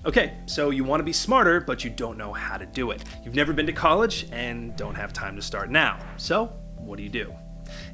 Okay, so you want to be smarter, but you don't know how to do it. You've never been to college and don't have time to start now. So, what do you do?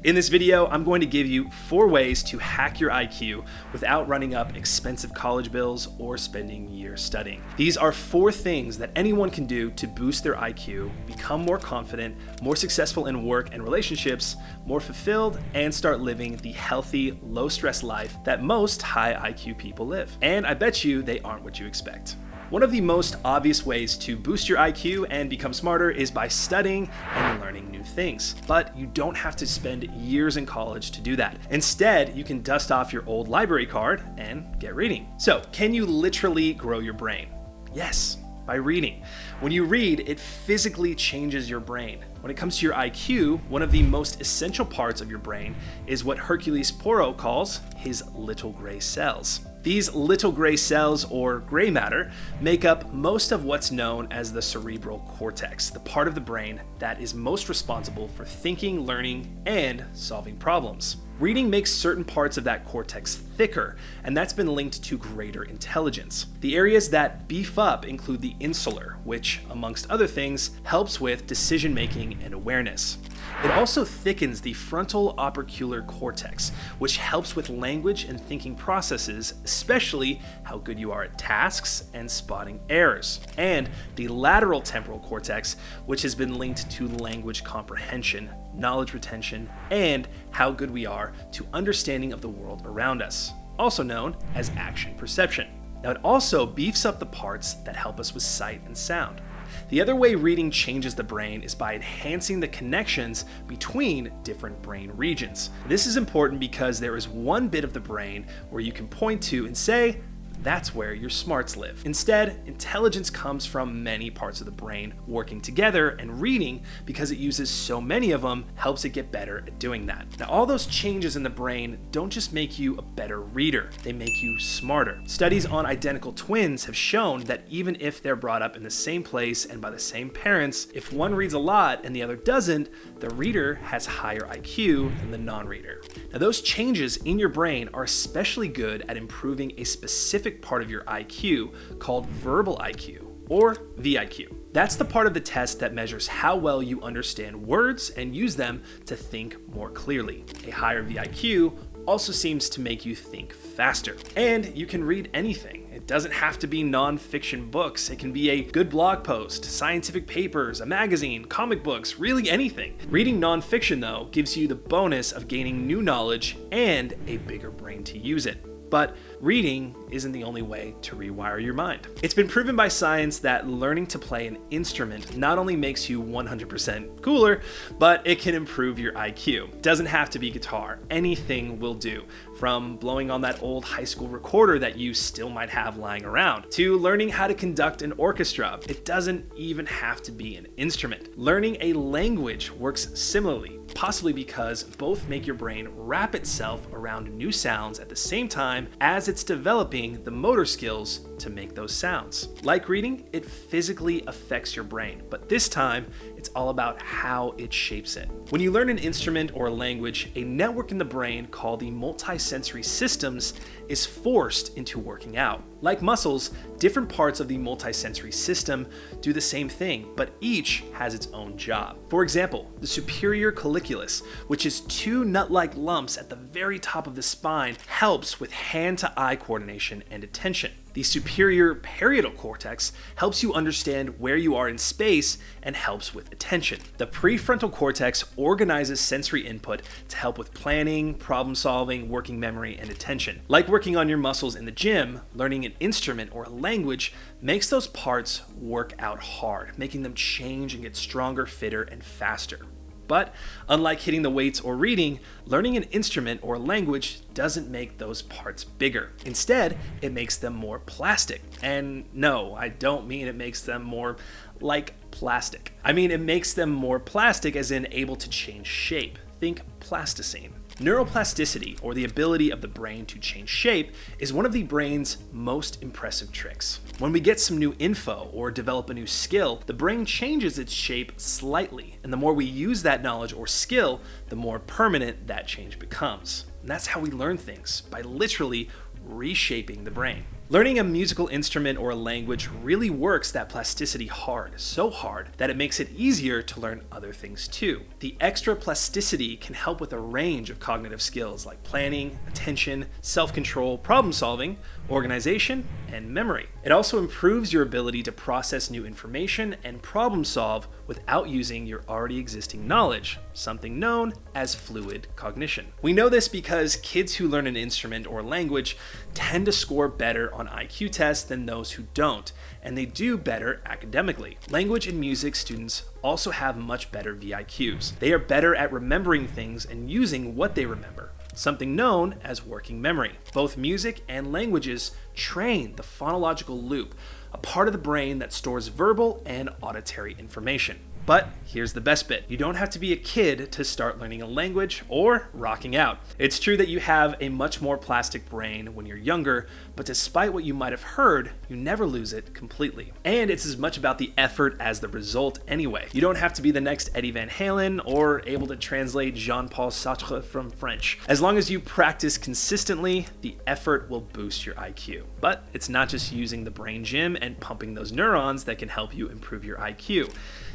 In this video, I'm going to give you 4 ways to hack your IQ without running up expensive college bills or spending years studying. These are 4 things that anyone can do to boost their IQ, become more confident, more successful in work and relationships, more fulfilled, and start living the healthy, low-stress life that most high IQ people live. And I bet you they aren't what you expect. One of the most obvious ways to boost your IQ and become smarter is by studying and learning new things. But you don't have to spend years in college to do that. Instead, you can dust off your old library card and get reading. So, can you literally grow your brain? Yes, by reading. When you read, it physically changes your brain. When it comes to your IQ, one of the most essential parts of your brain is what Hercules Poirot calls his little gray cells. These little gray cells, or gray matter, make up most of what's known as the cerebral cortex, the part of the brain that is most responsible for thinking, learning, and solving problems. Reading makes certain parts of that cortex thicker, and that's been linked to greater intelligence. The areas that beef up include the insular, which, amongst other things, helps with decision-making and awareness. It also thickens the frontal opercular cortex, which helps with language and thinking processes, especially how good you are at tasks and spotting errors. And the lateral temporal cortex, which has been linked to language comprehension, knowledge retention, and how good we are to understanding of the world around us, also known as action perception. Now, it also beefs up the parts that help us with sight and sound. The other way reading changes the brain is by enhancing the connections between different brain regions. This is important because there is one bit of the brain where you can point to and say, that's where your smarts live. Instead, intelligence comes from many parts of the brain working together, and reading, because it uses so many of them, helps it get better at doing that. Now, all those changes in the brain don't just make you a better reader, they make you smarter. Studies on identical twins have shown that even if they're brought up in the same place and by the same parents, if one reads a lot and the other doesn't, the reader has higher IQ than the non-reader. Now, those changes in your brain are especially good at improving a specific part of your IQ called verbal IQ, or VIQ. That's the part of the test that measures how well you understand words and use them to think more clearly. A higher VIQ also seems to make you think faster. And you can read anything. It doesn't have to be non-fiction books. It can be a good blog post, scientific papers, a magazine, comic books, really anything. Reading non-fiction, though, gives you the bonus of gaining new knowledge and a bigger brain to use it. But reading isn't the only way to rewire your mind. It's been proven by science that learning to play an instrument not only makes you 100% cooler, but it can improve your IQ. It doesn't have to be guitar. Anything will do. From blowing on that old high school recorder that you still might have lying around, to learning how to conduct an orchestra. It doesn't even have to be an instrument. Learning a language works similarly, possibly because both make your brain wrap itself around new sounds at the same time as it's developing the motor skills to make those sounds. Like reading, it physically affects your brain, but this time it's all about how it shapes it. When you learn an instrument or a language, a network in the brain called the multisensory systems is forced into working out. Like muscles, different parts of the multisensory system do the same thing, but each has its own job. For example, the superior colliculus, which is 2 nut-like lumps at the very top of the spine, helps with hand-to-eye coordination and attention. The superior parietal cortex helps you understand where you are in space and helps with attention. The prefrontal cortex organizes sensory input to help with planning, problem solving, working memory, and attention. Like working on your muscles in the gym, learning an instrument or a language makes those parts work out hard, making them change and get stronger, fitter, and faster. But unlike hitting the weights or reading, learning an instrument or language doesn't make those parts bigger. Instead, it makes them more plastic. And no, I don't mean it makes them more like plastic. I mean it makes them more plastic as in able to change shape. Think plasticine. Neuroplasticity, or the ability of the brain to change shape, is one of the brain's most impressive tricks. When we get some new info or develop a new skill, the brain changes its shape slightly, and the more we use that knowledge or skill, the more permanent that change becomes. And that's how we learn things, by literally reshaping the brain. Learning a musical instrument or a language really works that plasticity hard, so hard that it makes it easier to learn other things too. The extra plasticity can help with a range of cognitive skills like planning, attention, self-control, problem solving, organization, and memory. It also improves your ability to process new information and problem solve without using your already existing knowledge, something known as fluid cognition. We know this because kids who learn an instrument or language tend to score better on IQ tests than those who don't, and they do better academically. Language and music students also have much better VIQs. They are better at remembering things and using what they remember, something known as working memory. Both music and languages train the phonological loop, a part of the brain that stores verbal and auditory information. But here's the best bit. You don't have to be a kid to start learning a language or rocking out. It's true that you have a much more plastic brain when you're younger, but despite what you might have heard, you never lose it completely. And it's as much about the effort as the result anyway. You don't have to be the next Eddie Van Halen or able to translate Jean-Paul Sartre from French. As long as you practice consistently, the effort will boost your IQ. But it's not just using the brain gym and pumping those neurons that can help you improve your IQ.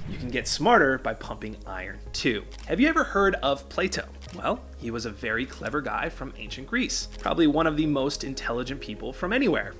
You can get smarter by pumping iron too. Have you ever heard of Plato? Well, he was a very clever guy from ancient Greece, probably one of the most intelligent people from anywhere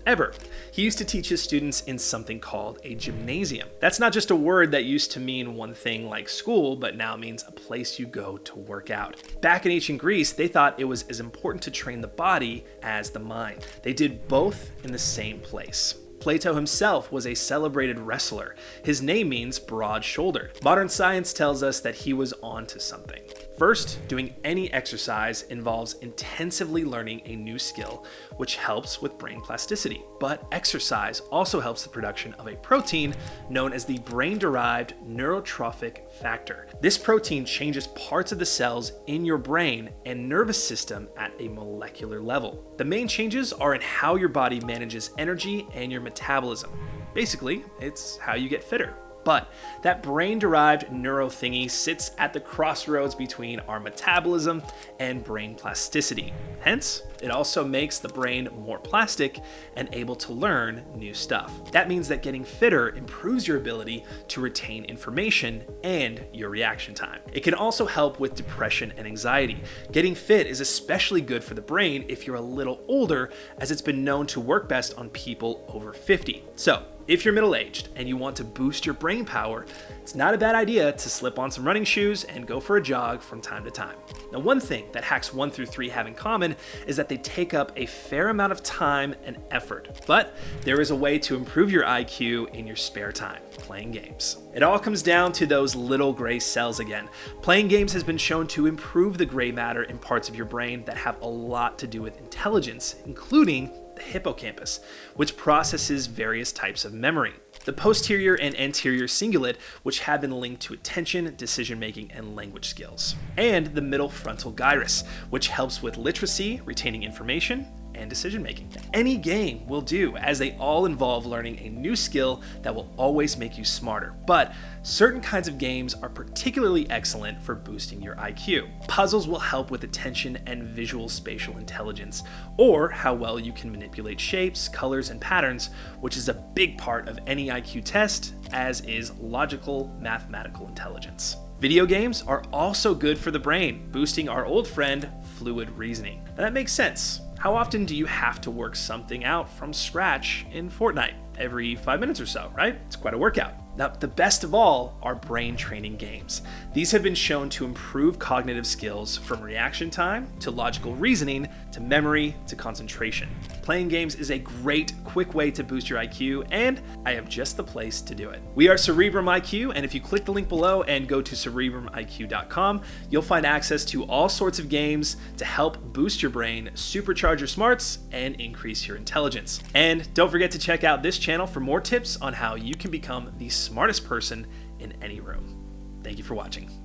ever. He used to teach his students in something called a gymnasium. That's not just a word that used to mean one thing like school, but now means a place you go to work out. Back in ancient Greece, they thought it was as important to train the body as the mind. They did both in the same place. Plato himself was a celebrated wrestler. His name means broad-shouldered. Modern science tells us that he was onto something. First, doing any exercise involves intensively learning a new skill, which helps with brain plasticity. But exercise also helps the production of a protein known as the brain-derived neurotrophic factor. This protein changes parts of the cells in your brain and nervous system at a molecular level. The main changes are in how your body manages energy and your metabolism. Basically, it's how you get fitter. But that brain-derived neuro thingy sits at the crossroads between our metabolism and brain plasticity. Hence, it also makes the brain more plastic and able to learn new stuff. That means that getting fitter improves your ability to retain information and your reaction time. It can also help with depression and anxiety. Getting fit is especially good for the brain if you're a little older, as it's been known to work best on people over 50. So, if you're middle-aged and you want to boost your brain power, it's not a bad idea to slip on some running shoes and go for a jog from time to time. Now, one thing that hacks 1 through 3 have in common is that they take up a fair amount of time and effort. But there is a way to improve your IQ in your spare time: playing games. It all comes down to those little gray cells again. Playing games has been shown to improve the gray matter in parts of your brain that have a lot to do with intelligence, including the hippocampus, which processes various types of memory. The posterior and anterior cingulate, which have been linked to attention, decision-making, and language skills. And the middle frontal gyrus, which helps with literacy, retaining information, and decision-making. Any game will do, as they all involve learning a new skill that will always make you smarter. But certain kinds of games are particularly excellent for boosting your IQ. Puzzles will help with attention and visual spatial intelligence, or how well you can manipulate shapes, colors, and patterns, which is a big part of any IQ test, as is logical mathematical intelligence. Video games are also good for the brain, boosting our old friend, fluid reasoning. Now that makes sense. How often do you have to work something out from scratch in Fortnite? Every 5 minutes or so, right? It's quite a workout. Now, the best of all are brain training games. These have been shown to improve cognitive skills from reaction time to logical reasoning to memory to concentration. Playing games is a great, quick way to boost your IQ, and I have just the place to do it. We are CerebrumIQ, and if you click the link below and go to CerebrumIQ.com, you'll find access to all sorts of games to help boost your brain, supercharge your smarts, and increase your intelligence. And don't forget to check out this channel for more tips on how you can become the smartest person in any room. Thank you for watching.